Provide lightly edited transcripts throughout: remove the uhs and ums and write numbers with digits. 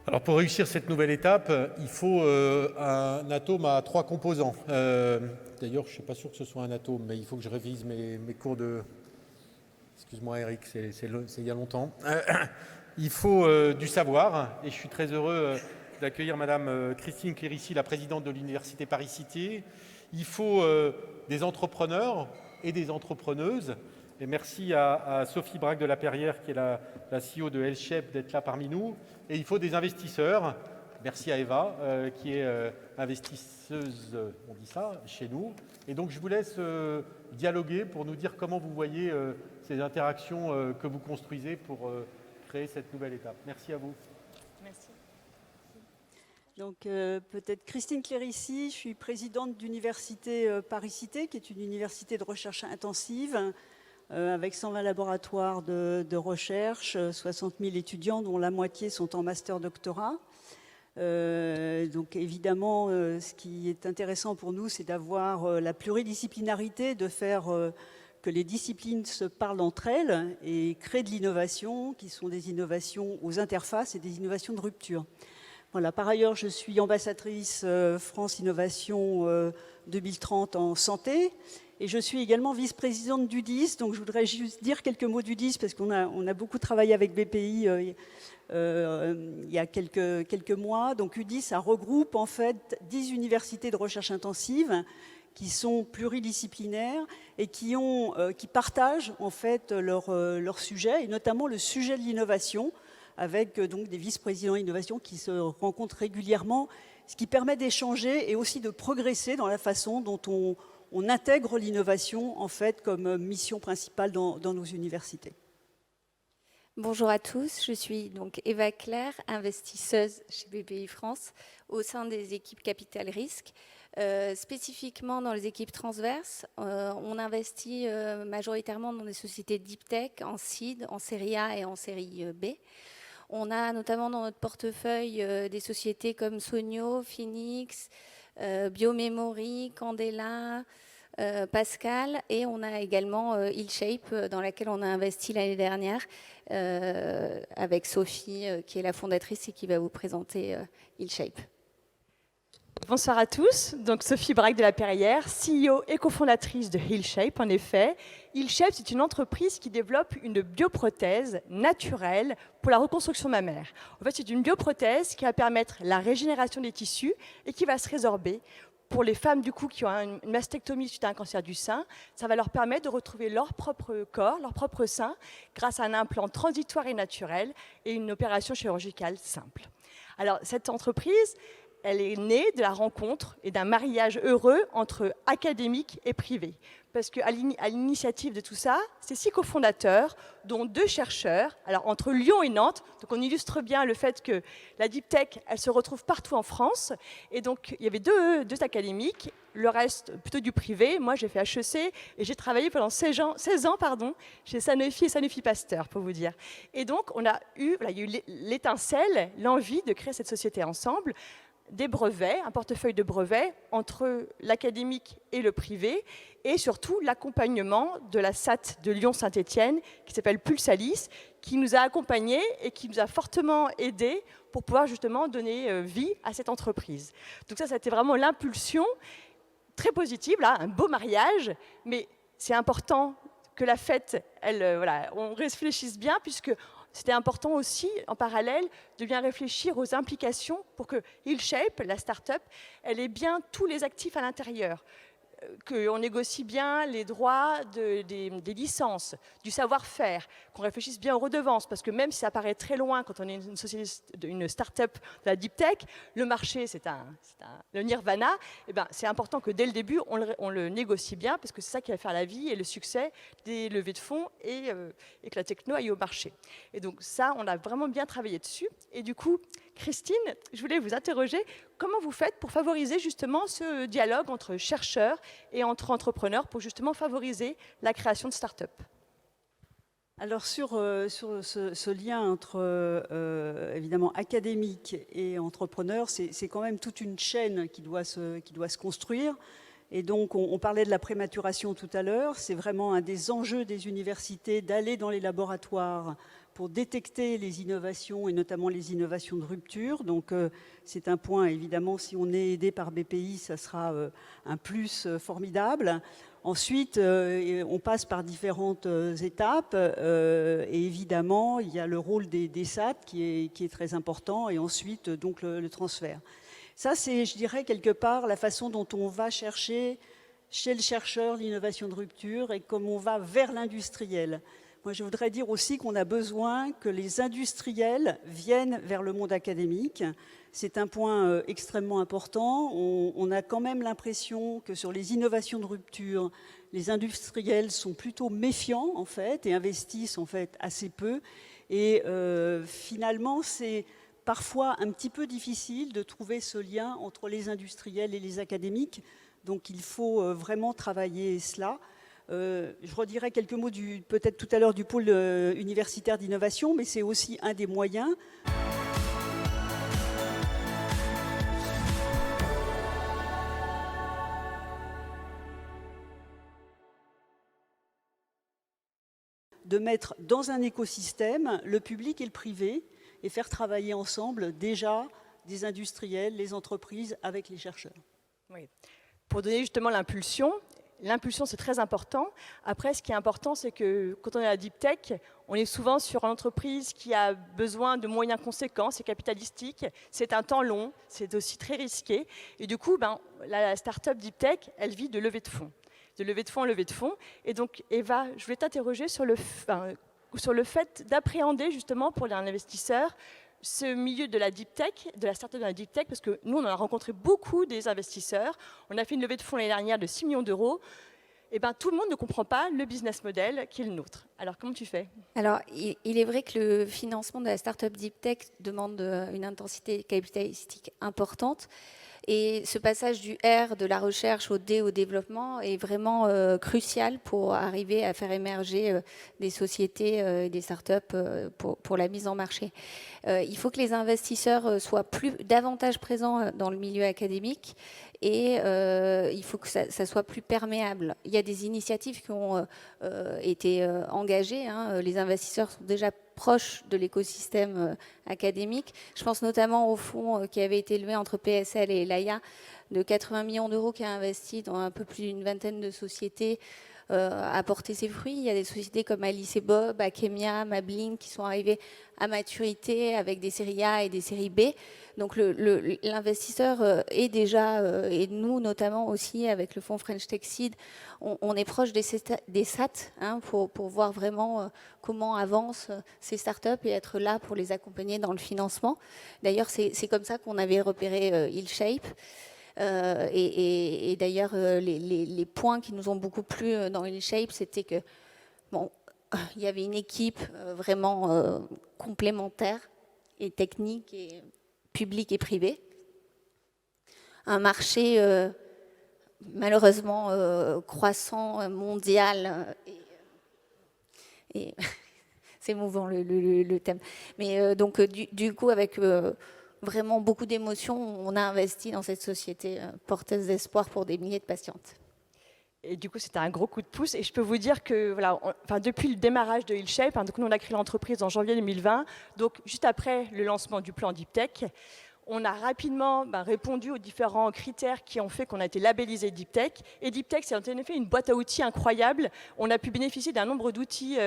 Alors pour réussir cette nouvelle étape, il faut un atome à 3 composants. D'ailleurs, je ne suis pas sûr que ce soit un atome, mais il faut que je révise mes cours de... Excuse-moi Eric, c'est il y a longtemps. Il faut du savoir, et je suis très heureux d'accueillir Madame Christine Clérici, la présidente de l'Université Paris-Cité. Il faut des entrepreneurs et des entrepreneuses. Et merci à Sophie Braque de la Perrière, qui est la CEO de L-Shape, d'être là parmi nous. Et il faut des investisseurs. Merci à Eva, qui est investisseuse, on dit ça, chez nous. Et donc, je vous laisse dialoguer pour nous dire comment vous voyez ces interactions que vous construisez pour créer cette nouvelle étape. Merci à vous. Merci. Donc, peut-être Christine Clérici, je suis présidente d'Université Paris-Cité, qui est une université de recherche intensive, avec 120 laboratoires de recherche, 60 000 étudiants, dont la moitié sont en master-doctorat. Donc évidemment, ce qui est intéressant pour nous, c'est d'avoir la pluridisciplinarité, de faire que les disciplines se parlent entre elles et créent de l'innovation, qui sont des innovations aux interfaces et des innovations de rupture. Voilà. Par ailleurs, je suis ambassadrice France Innovation 2030 en santé. Et je suis également vice-présidente d'UDIS, donc je voudrais juste dire quelques mots d'UDIS, parce qu'on a beaucoup travaillé avec BPI il y a quelques mois. Donc UDIS, ça regroupe en fait 10 universités de recherche intensive qui sont pluridisciplinaires et qui partagent en fait leur sujet, et notamment le sujet de l'innovation, avec donc des vice-présidents d'innovation qui se rencontrent régulièrement, ce qui permet d'échanger et aussi de progresser dans la façon dont on intègre l'innovation en fait comme mission principale dans nos universités. Bonjour à tous, je suis donc Eva Claire, investisseuse chez BPI France au sein des équipes Capital Risque. Spécifiquement dans les équipes transverses, on investit majoritairement dans des sociétés deep tech, en seed, en série A et en série B. On a notamment dans notre portefeuille des sociétés comme Sonio, Phoenix, Biomemory, Candela, Pascal, et on a également L-Shape dans laquelle on a investi l'année dernière avec Sophie qui est la fondatrice et qui va vous présenter L-Shape. Bonsoir à tous, donc Sophie Braque de la Perrière, CEO et cofondatrice de L-Shape. En effet, L-Shape, c'est une entreprise qui développe une bioprothèse naturelle pour la reconstruction mammaire. En fait, c'est une bioprothèse qui va permettre la régénération des tissus et qui va se résorber. Pour les femmes du coup qui ont une mastectomie suite à un cancer du sein, ça va leur permettre de retrouver leur propre corps, leur propre sein, grâce à un implant transitoire et naturel et une opération chirurgicale simple. Alors, cette entreprise, elle est née de la rencontre et d'un mariage heureux entre académiques et privés. Parce qu'à l'initiative de tout ça, c'est 6 cofondateurs, dont 2 chercheurs, alors entre Lyon et Nantes. Donc on illustre bien le fait que la deep tech, elle se retrouve partout en France. Et donc il y avait deux académiques, le reste plutôt du privé. Moi j'ai fait HEC et j'ai travaillé pendant 16 ans chez Sanofi et Sanofi Pasteur, pour vous dire. Et donc il y a eu l'étincelle, l'envie de créer cette société ensemble. Des brevets, un portefeuille de brevets entre l'académique et le privé, et surtout l'accompagnement de la SAT de Lyon-Saint-Étienne, qui s'appelle Pulsalis, qui nous a accompagnés et qui nous a fortement aidés pour pouvoir justement donner vie à cette entreprise. Donc ça, c'était vraiment l'impulsion très positive, là, un beau mariage, mais c'est important que la fête, on réfléchisse bien, puisque c'était important aussi, en parallèle, de bien réfléchir aux implications pour que L-Shape, la start-up, elle ait bien tous les actifs à l'intérieur. Qu'on négocie bien les droits des licences, du savoir-faire, qu'on réfléchisse bien aux redevances, parce que même si ça paraît très loin quand on est une société, une start-up de la deep tech, le marché, c'est le nirvana, et ben, c'est important que dès le début, on le négocie bien, parce que c'est ça qui va faire la vie et le succès des levées de fonds et que la techno aille au marché. Et donc ça, on a vraiment bien travaillé dessus. Et du coup, Christine, je voulais vous interroger, comment vous faites pour favoriser justement ce dialogue entre chercheurs et entre entrepreneurs pour justement favoriser la création de start-up? Alors sur ce lien entre évidemment académique et entrepreneur, c'est quand même toute une chaîne qui doit se construire. Et donc, on parlait de la prématuration tout à l'heure. C'est vraiment un des enjeux des universités d'aller dans les laboratoires pour détecter les innovations et notamment les innovations de rupture. Donc, c'est un point, évidemment, si on est aidé par BPI, ça sera un plus formidable. Ensuite, on passe par différentes étapes et évidemment, il y a le rôle des SAT qui est très important et ensuite, donc, le transfert. Ça, c'est, je dirais, quelque part, la façon dont on va chercher chez le chercheur l'innovation de rupture et comme on va vers l'industriel. Moi, je voudrais dire aussi qu'on a besoin que les industriels viennent vers le monde académique. C'est un point extrêmement important. On a quand même l'impression que sur les innovations de rupture, les industriels sont plutôt méfiants, en fait, et investissent, en fait, assez peu. Et finalement, c'est parfois un petit peu difficile de trouver ce lien entre les industriels et les académiques. Donc, il faut vraiment travailler cela. Je redirai quelques mots peut-être tout à l'heure du pôle universitaire d'innovation, mais c'est aussi un des moyens. De mettre dans un écosystème le public et le privé et faire travailler ensemble déjà des industriels, les entreprises avec les chercheurs. Oui. Pour donner justement l'impulsion, c'est très important. Après, ce qui est important, c'est que quand on est à la Deep Tech, on est souvent sur une entreprise qui a besoin de moyens conséquents, c'est capitalistique, c'est un temps long, c'est aussi très risqué. Et du coup, la start-up Deep Tech, elle vit de levée de fonds. De levée de fonds en levée de fonds. Et donc, Eva, je voulais t'interroger sur le fait d'appréhender justement pour un investisseur ce milieu de la deep tech, de la startup de la deep tech, parce que nous, on a rencontré beaucoup des investisseurs. On a fait une levée de fonds l'année dernière de 6 millions d'euros. Et tout le monde ne comprend pas le business model qui est le nôtre. Alors, comment tu fais? Alors, il est vrai que le financement de la startup deep tech demande une intensité capitalistique importante. Et ce passage du R, de la recherche, au D, au développement, est vraiment crucial pour arriver à faire émerger des sociétés et des startups pour la mise en marché. Il faut que les investisseurs soient davantage présents dans le milieu académique et il faut que ça soit plus perméable. Il y a des initiatives qui ont été engagées. Les investisseurs sont déjà proches de l'écosystème académique. Je pense notamment au fonds qui avait été levé entre PSL et Laia de 80 millions d'euros qui a investi dans un peu plus d'une vingtaine de sociétés a porté ses fruits. Il y a des sociétés comme Alice et Bob, Akemia, Mablin qui sont arrivées à maturité avec des séries A et des séries B. Donc l'investisseur est déjà, et nous notamment aussi avec le fonds French Tech Seed, on est proche des SAT pour voir vraiment comment avancent ces startups et être là pour les accompagner dans le financement. D'ailleurs, c'est comme ça qu'on avait repéré Hillshape. Et d'ailleurs, les points qui nous ont beaucoup plu dans Hillshape, c'était que il y avait une équipe vraiment complémentaire et technique et public et privé. Un marché malheureusement croissant, mondial. Et c'est émouvant le thème. Mais donc du coup, avec vraiment beaucoup d'émotions, on a investi dans cette société porteuse d'espoir pour des milliers de patientes. Et du coup, c'était un gros coup de pouce. Et je peux vous dire que depuis le démarrage de Hillshape, donc nous on a créé l'entreprise en janvier 2020, donc juste après le lancement du plan Deep Tech, on a rapidement répondu aux différents critères qui ont fait qu'on a été labellisé Deep Tech. Et Deep Tech, c'est en effet une boîte à outils incroyable. On a pu bénéficier d'un nombre d'outils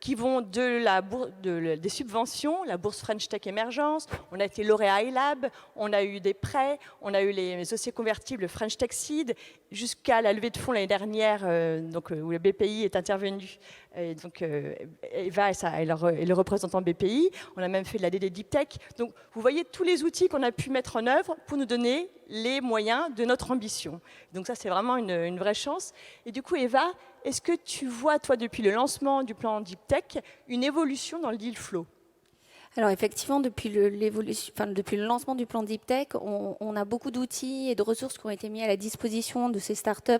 qui vont des subventions, la bourse French Tech Émergence, on a été lauréat iLab, on a eu des prêts, on a eu les dossiers convertibles French Tech Seed, jusqu'à la levée de fonds l'année dernière, où le BPI est intervenu. Et donc Eva et le représentant BPI, on a même fait de la DD Deep Tech. Donc vous voyez tous les outils qu'on a pu mettre en œuvre pour nous donner les moyens de notre ambition. Donc ça, c'est vraiment une vraie chance. Et du coup, Eva, est-ce que tu vois, toi, depuis le lancement du plan Deep Tech, une évolution dans le deal flow? Alors effectivement, depuis le lancement du plan Deep Tech, on a beaucoup d'outils et de ressources qui ont été mis à la disposition de ces startups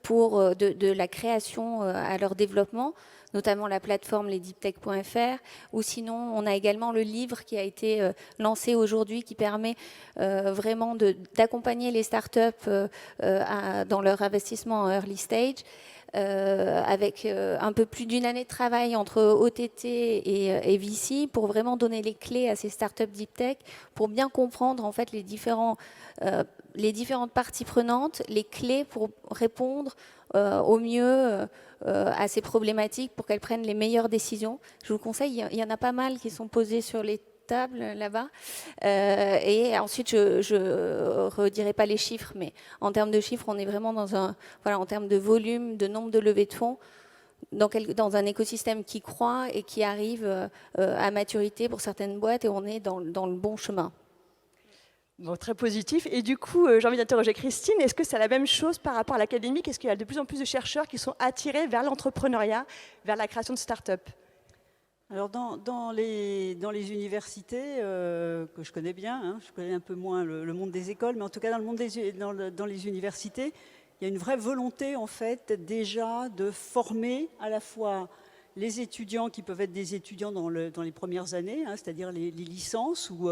pour de la création à leur développement, notamment la plateforme lesdeeptech.fr, ou sinon on a également le livre qui a été lancé aujourd'hui qui permet vraiment d'accompagner les startups dans leur investissement en early stage. Avec un peu plus d'une année de travail entre OTT et VC pour vraiment donner les clés à ces startups deep tech pour bien comprendre en fait les différentes parties prenantes, les clés pour répondre au mieux à ces problématiques pour qu'elles prennent les meilleures décisions. Je vous conseille, il y en a pas mal qui sont posées sur les tables là-bas. Et ensuite, je redirai pas les chiffres, mais en termes de chiffres, on est vraiment en termes de volume, de nombre de levées de fonds, dans un écosystème qui croît et qui arrive à maturité pour certaines boîtes, et on est dans le bon chemin. Bon, très positif. Et du coup, j'ai envie d'interroger Christine, est-ce que c'est la même chose par rapport à l'académique? Est-ce qu'il y a de plus en plus de chercheurs qui sont attirés vers l'entrepreneuriat, vers la création de start-up? Alors dans les universités que je connais bien, hein, je connais un peu moins le monde des écoles, mais en tout cas dans les universités, il y a une vraie volonté en fait déjà de former à la fois les étudiants qui peuvent être des étudiants dans les premières années, hein, c'est-à-dire les licences où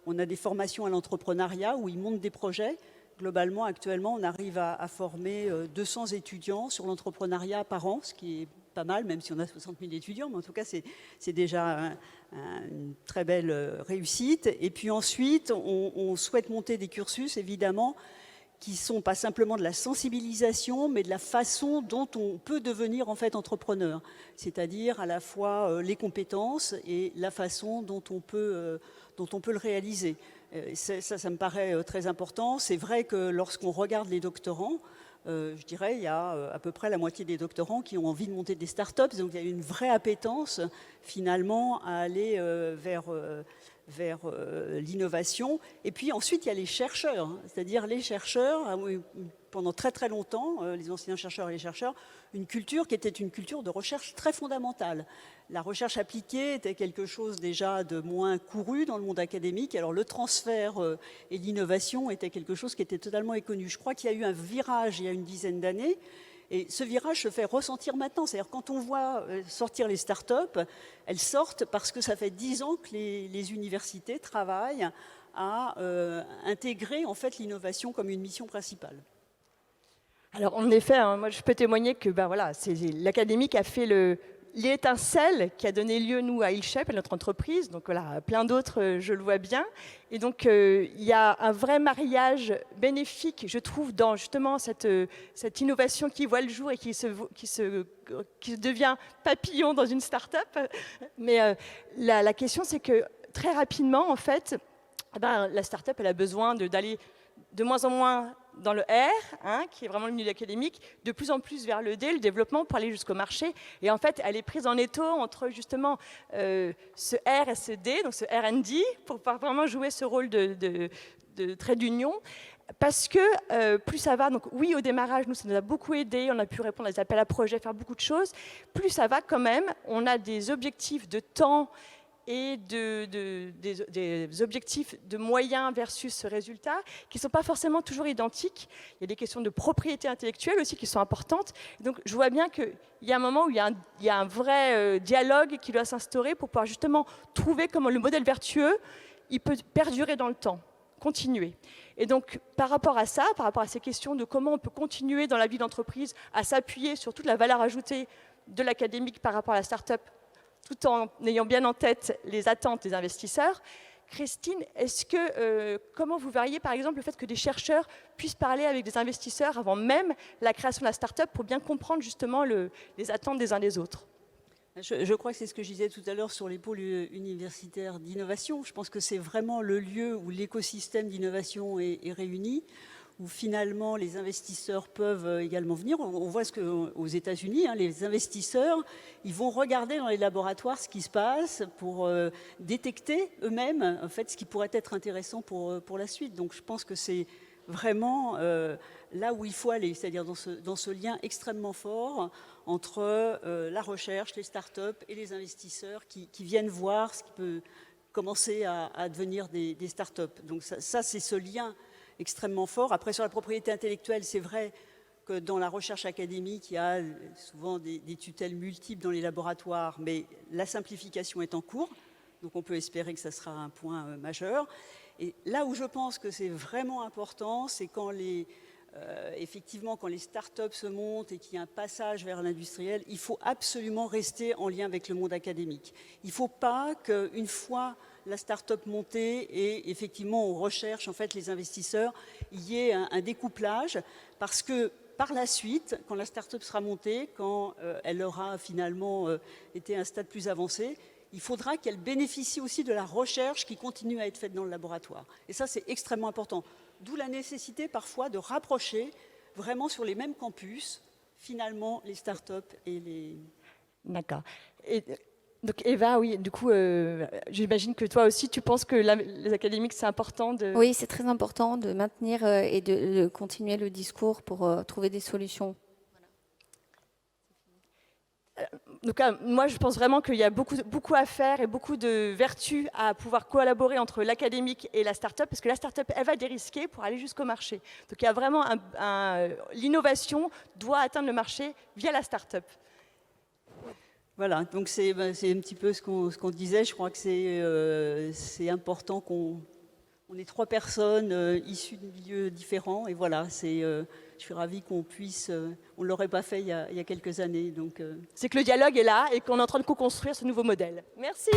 on a des formations à l'entrepreneuriat, où ils montent des projets. Globalement, actuellement, on arrive à former 200 étudiants sur l'entrepreneuriat par an, ce qui est pas mal, même si on a 60 000 étudiants, mais en tout cas, c'est déjà une très belle réussite. Et puis ensuite, on souhaite monter des cursus, évidemment, qui ne sont pas simplement de la sensibilisation, mais de la façon dont on peut devenir en fait entrepreneur, c'est-à-dire à la fois les compétences et la façon dont on peut le réaliser. Ça me paraît très important. C'est vrai que lorsqu'on regarde les doctorants, je dirais il y a à peu près la moitié des doctorants qui ont envie de monter des startups, donc il y a une vraie appétence finalement à aller vers l'innovation. Et puis ensuite, il y a les chercheurs, hein, c'est-à-dire les chercheurs, pendant très très longtemps, les anciens chercheurs et les chercheurs, une culture qui était une culture de recherche très fondamentale. La recherche appliquée était quelque chose déjà de moins couru dans le monde académique, alors le transfert et l'innovation était quelque chose qui était totalement inconnu. Je crois qu'il y a eu un virage il y a une dizaine d'années, et ce virage se fait ressentir maintenant. C'est-à-dire quand on voit sortir les startups, elles sortent parce que ça fait 10 ans que les universités travaillent à intégrer en fait l'innovation comme une mission principale. Alors en effet, hein, moi je peux témoigner que voilà, c'est l'académie qui a fait l'étincelle qui a donné lieu, nous, à Hillshape, à notre entreprise. Donc voilà, plein d'autres, je le vois bien. Et donc, il y a un vrai mariage bénéfique, je trouve, dans justement cette innovation qui voit le jour et qui devient papillon dans une start-up. Mais la question, c'est que très rapidement, en fait, la start-up, elle a besoin d'aller de moins en moins dans le R, hein, qui est vraiment le milieu académique, de plus en plus vers le D, le développement, pour aller jusqu'au marché. Et en fait, elle est prise en étau entre justement ce R et ce D, donc ce R&D, pour vraiment jouer ce rôle de trait d'union. Parce que plus ça va, donc oui, au démarrage, nous, ça nous a beaucoup aidé, on a pu répondre à des appels à projets, faire beaucoup de choses. Plus ça va quand même, on a des objectifs de temps et des objectifs de moyens versus ce résultat qui ne sont pas forcément toujours identiques. Il y a des questions de propriété intellectuelle aussi qui sont importantes. Donc je vois bien qu'il y a un moment où il y a un vrai dialogue qui doit s'instaurer pour pouvoir justement trouver comment le modèle vertueux il peut perdurer dans le temps, continuer. Et donc par rapport à ça, par rapport à ces questions de comment on peut continuer dans la vie d'entreprise à s'appuyer sur toute la valeur ajoutée de l'académique par rapport à la start-up, tout en ayant bien en tête les attentes des investisseurs. Christine, comment vous verriez par exemple le fait que des chercheurs puissent parler avec des investisseurs avant même la création de la start-up pour bien comprendre justement les attentes des uns des autres? Je crois que c'est ce que je disais tout à l'heure sur les pôles universitaires d'innovation. Je pense que c'est vraiment le lieu où l'écosystème d'innovation est réuni, où finalement les investisseurs peuvent également venir. On voit ce qu'aux États-Unis, hein, les investisseurs, ils vont regarder dans les laboratoires ce qui se passe pour détecter eux-mêmes en fait, ce qui pourrait être intéressant pour la suite. Donc je pense que c'est vraiment là où il faut aller, c'est-à-dire dans ce lien extrêmement fort entre la recherche, les startups et les investisseurs qui viennent voir ce qui peut commencer à devenir des startups. Donc ça c'est ce lien extrêmement fort. Après, sur la propriété intellectuelle, c'est vrai que dans la recherche académique, il y a souvent des tutelles multiples dans les laboratoires, mais la simplification est en cours, donc on peut espérer que ça sera un point majeur. Et là où je pense que c'est vraiment important, c'est quand effectivement, quand les startups se montent et qu'il y a un passage vers l'industriel, il faut absolument rester en lien avec le monde académique. Il ne faut pas qu'une fois la start-up montée et effectivement on recherche en fait les investisseurs, il y ait un découplage, parce que par la suite, quand la start-up sera montée, quand elle aura finalement été à un stade plus avancé, il faudra qu'elle bénéficie aussi de la recherche qui continue à être faite dans le laboratoire. Et ça, c'est extrêmement important. D'où la nécessité parfois de rapprocher vraiment sur les mêmes campus, finalement, les start-up et les... D'accord. Donc Eva, oui, du coup, j'imagine que toi aussi, tu penses que les académiques, c'est important de... Oui, c'est très important de maintenir et de continuer le discours pour trouver des solutions. Donc, moi, je pense vraiment qu'il y a beaucoup à faire et beaucoup de vertus à pouvoir collaborer entre l'académique et la start-up, parce que la start-up, elle va dérisquer pour aller jusqu'au marché. Donc, il y a vraiment l'innovation doit atteindre le marché via la start-up. Voilà, donc c'est un petit peu ce qu'on disait. Je crois que c'est important qu'on ait 3 personnes issues de milieux différents. Et voilà, je suis ravie qu'on puisse... on ne l'aurait pas fait il y a quelques années. Donc, c'est que le dialogue est là et qu'on est en train de co-construire ce nouveau modèle. Merci.